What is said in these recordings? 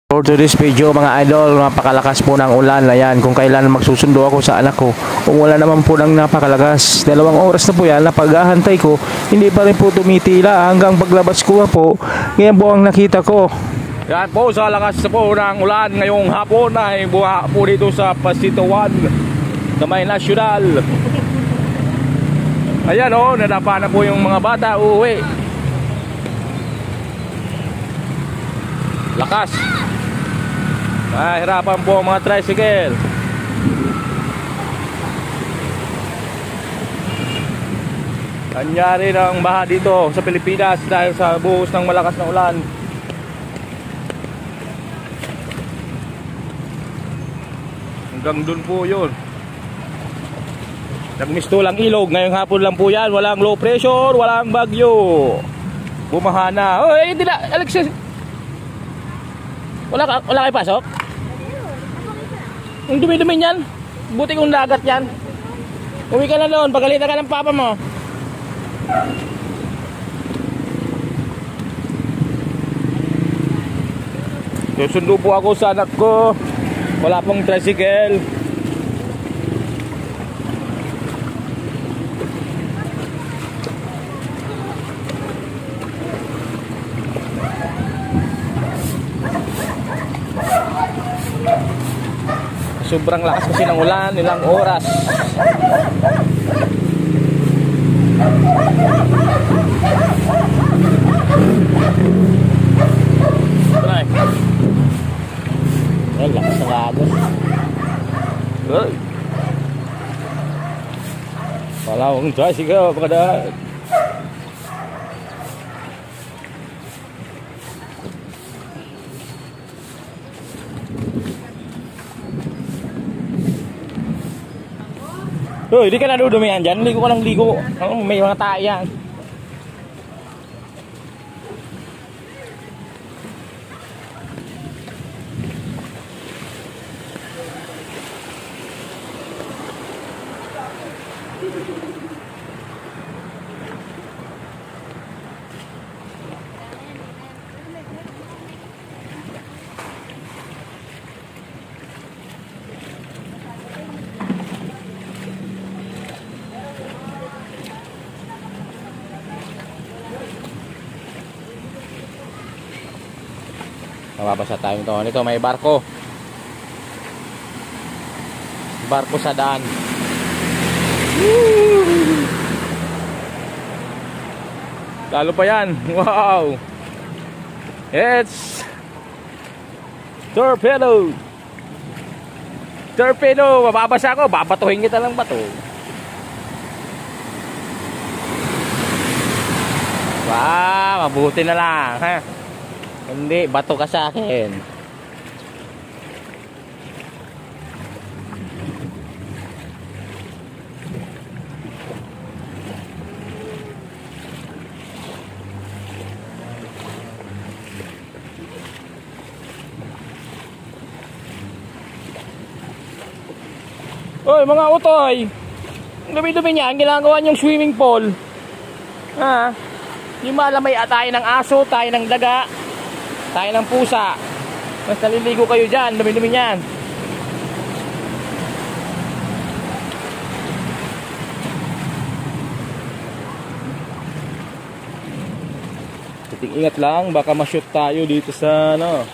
For today's video mga idol, napakalakas po ng ulan. Ayan, kung kailan magsusundo ako sa anak ko, kung wala naman po ng napakalakas. 2 oras na po yan, napaghahantay ko, hindi pa rin po tumitila hanggang paglabas ko po. Ngayon po ang nakita ko. Yan po, sa lakas po ng ulan ngayong hapon ay buha po dito sa Pasito 1 na may nasyonal. Ayan o, nadapa na po yung mga bata uuwi. Lakas. Hirapan po ang mga tricycle. Nangyari ng baha dito sa Pilipinas dahil sa buhos ng malakas na ulan. Hanggang dun po yun. Nagmisto lang ilog. Ngayong hapon lang po yan. Walang low pressure, walang bagyo. Bumaha na. Oh, hindi na, Alexis. Wala kayo pasok? Ang dumi-dumi niyan. Buti kong dagat yan. Uwi ka na doon, pagalitan ka ng papa mo. Susundo po ako sa anak ko. Wala pong tricycle. Sobrang lakas kasi ng ulan, ilang oras. Try. Ay, lakas ng agos. Ay. Palawang tricycle, pagkadaan. Oh, hindi ka nadudumihan dyan. Ligo ka lang ligo. Oh, may mga tae yan. Mababasa tayo ito. Nito may barko. Barko sa daan. Woo! Lalo pa yan. Wow! It's torpedo. Torpedo. Mababasa ako. Babatuhin kita lang bato. Wow! Mabuti na lang. Ha? Hindi, bato ka sa akin. Oy, mga utoy. Ang dumi-dumi niya, ang ginagawa niyong swimming pool. Ha? Yung malamay tayo ng aso, tayo ng daga, tayo ng pusa. Mas naliligo kayo dyan, dumi-dumi nyan. Ingat lang, baka ma-shoot tayo dito sa ano.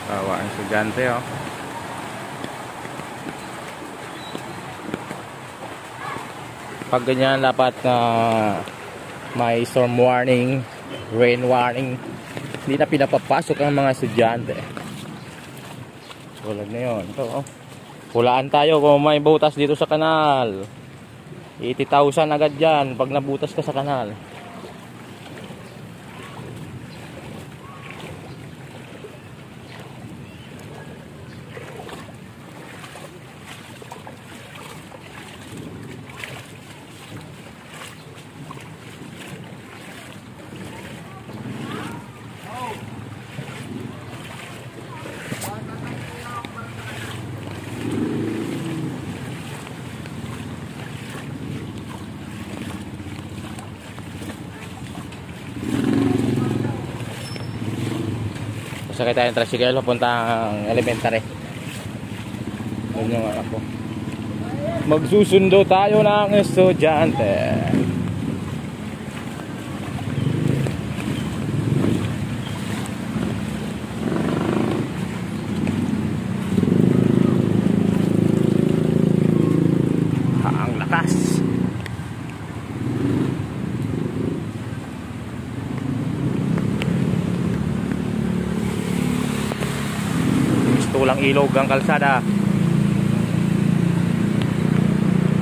Tawa ang estudyante, oh. Pag ganyan dapat na may storm warning, rain warning, hindi na pinapapasok ang mga estudyante. Tulad na yun. Ito, oh. Hulaan tayo kung may butas dito sa kanal. 80,000 agad dyan pag nabutas ka sa kanal. Sakay tayo ng tricycle papuntang elementary. Yun yung anak ko. Magsusundo tayo ng estudyante. Ang lakas. Tulang ilog ang kalsada.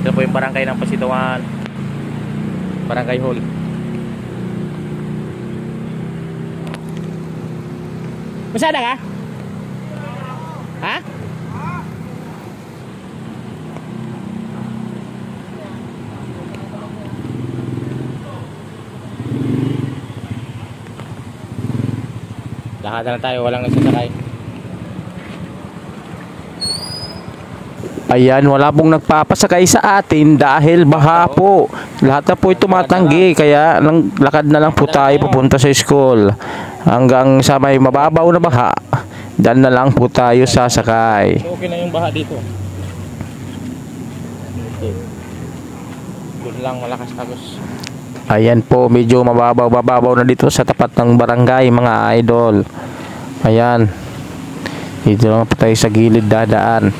Ito po yung barangay ng Pasitawan, Barangay Hall. Masada ka? Ha? Lahat na tayo, walang nagsasakay. Ayan, wala pong nagpapasakay sa atin dahil baha po. Lahat na po tumatanggi, kaya lakad na lang po tayo papunta sa school. Hanggang sa may mababaw na baha, dyan na lang po tayo sasakay. Okay na yung baha dito. Doon lang malakas agos. Ayan po, medyo mababaw na dito sa tapat ng barangay, mga idol. Ayan. Dito lang po tayo sa gilid dadaan.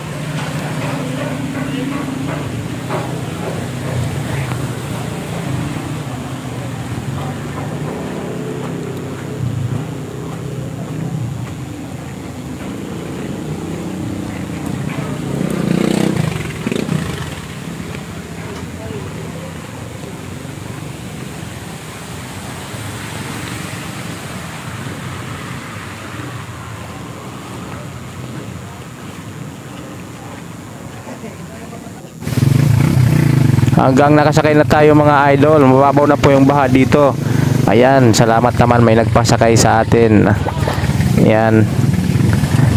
Hanggang nakasakay na tayo mga idol. Mababaw na po yung baha dito. Ayan, salamat naman may nagpasakay sa atin. Ayan.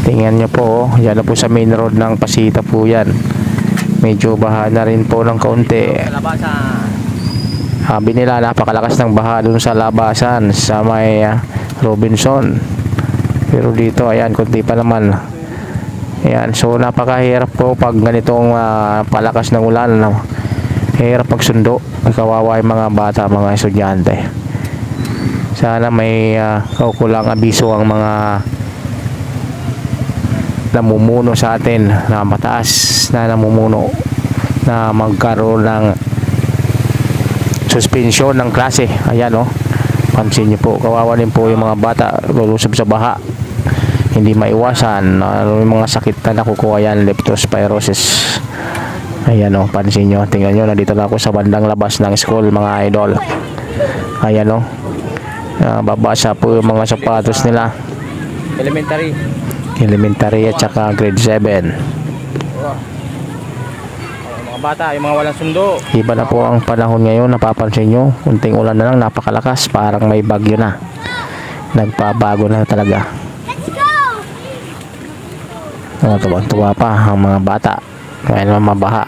Tingnan nyo po, yan na po sa main road ng Pasita po yan. Medyo baha na rin po ng kaunti. Sabi nila napakalakas ng baha dun sa labasan sa may Robinson. Pero dito ayan, kunti pa naman. Ayan, so napakahirap po pag ganitong palakas ng ulan. Hirap pagsundo. Kawawa yung mga bata, mga estudyante. Sana may kaukulang abiso ang mga namumuno sa atin, na mataas na namumuno, na magkaroon ng suspension ng klase. Ayan o, pansin nyo po, kawawa din po yung mga bata lulusob sa baha. Hindi maiwasan yung mga sakit na nakukuha yan, leptospirosis. Ayan o, pansin nyo, tingnan nyo, nandito na ako sa bandang labas ng school mga idol. Ayan o, babasa po yung mga sapatos nila. Elementary at saka grade 7. Mga bata, yung mga walang sundo. Iba na po ang panahon ngayon, napapansin nyo, kunting ulan na lang, napakalakas, parang may bagyo na. Nagpabago na talaga. Tuwa pa ang mga bata, kaya naman mabaha.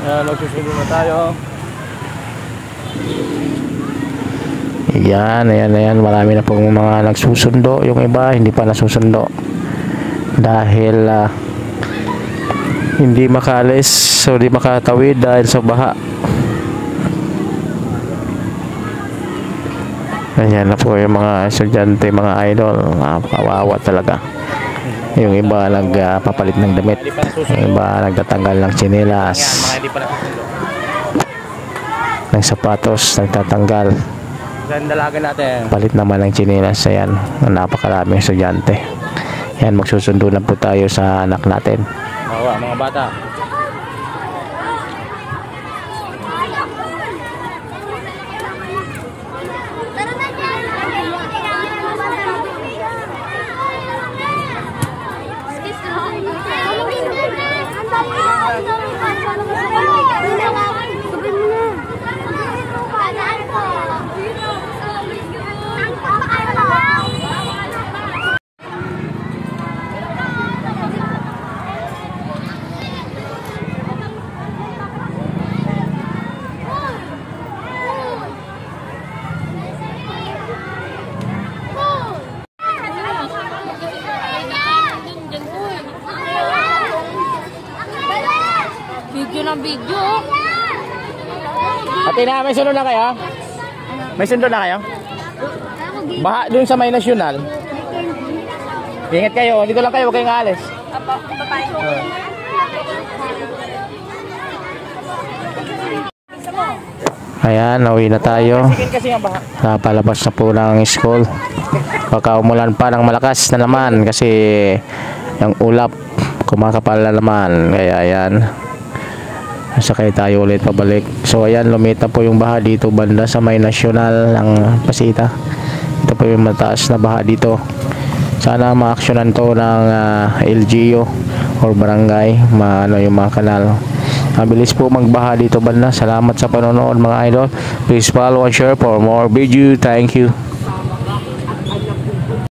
Nagsusundo na tayo. Ayan, marami na pong mga nagsusundo. Yung iba hindi pa nasusundo dahil hindi makalis, so hindi makatawid dahil sa baha. Ayan na po yung mga estudyante, mga idol. Kawawa talaga. Yung iba nagpapalit ng damit, yung iba nagtatanggal ng tsinelas, ng sapatos, nagtatanggal. Palit naman ng tsinelas. Ayan, napakaraming estudyante. Ayan, magsusundo na po tayo sa anak natin. Mga bata. video. Ate na, may sunod na kayo? May sunod na kayo? Baha dun sa may nasyonal. Ingat kayo, dito lang kayo, huwag kayong aalis. Apo, bye-bye. Ayan, nauwi na tayo. Napalabas na po ng school. Baka umulan pa ng malakas na naman kasi yung ulap kumakapal na naman. Kaya ayan, sakay tayo ulit pabalik. So ayan, lumita po yung baha dito banda sa may nasyonal ng Pasita. Ito po yung mataas na baha dito. Sana ma-actionan to ng LGU or barangay, maano yung mga kanal. Mabilis po magbaha dito banda. Salamat sa panonood mga idol. Please follow and share for more video. Thank you.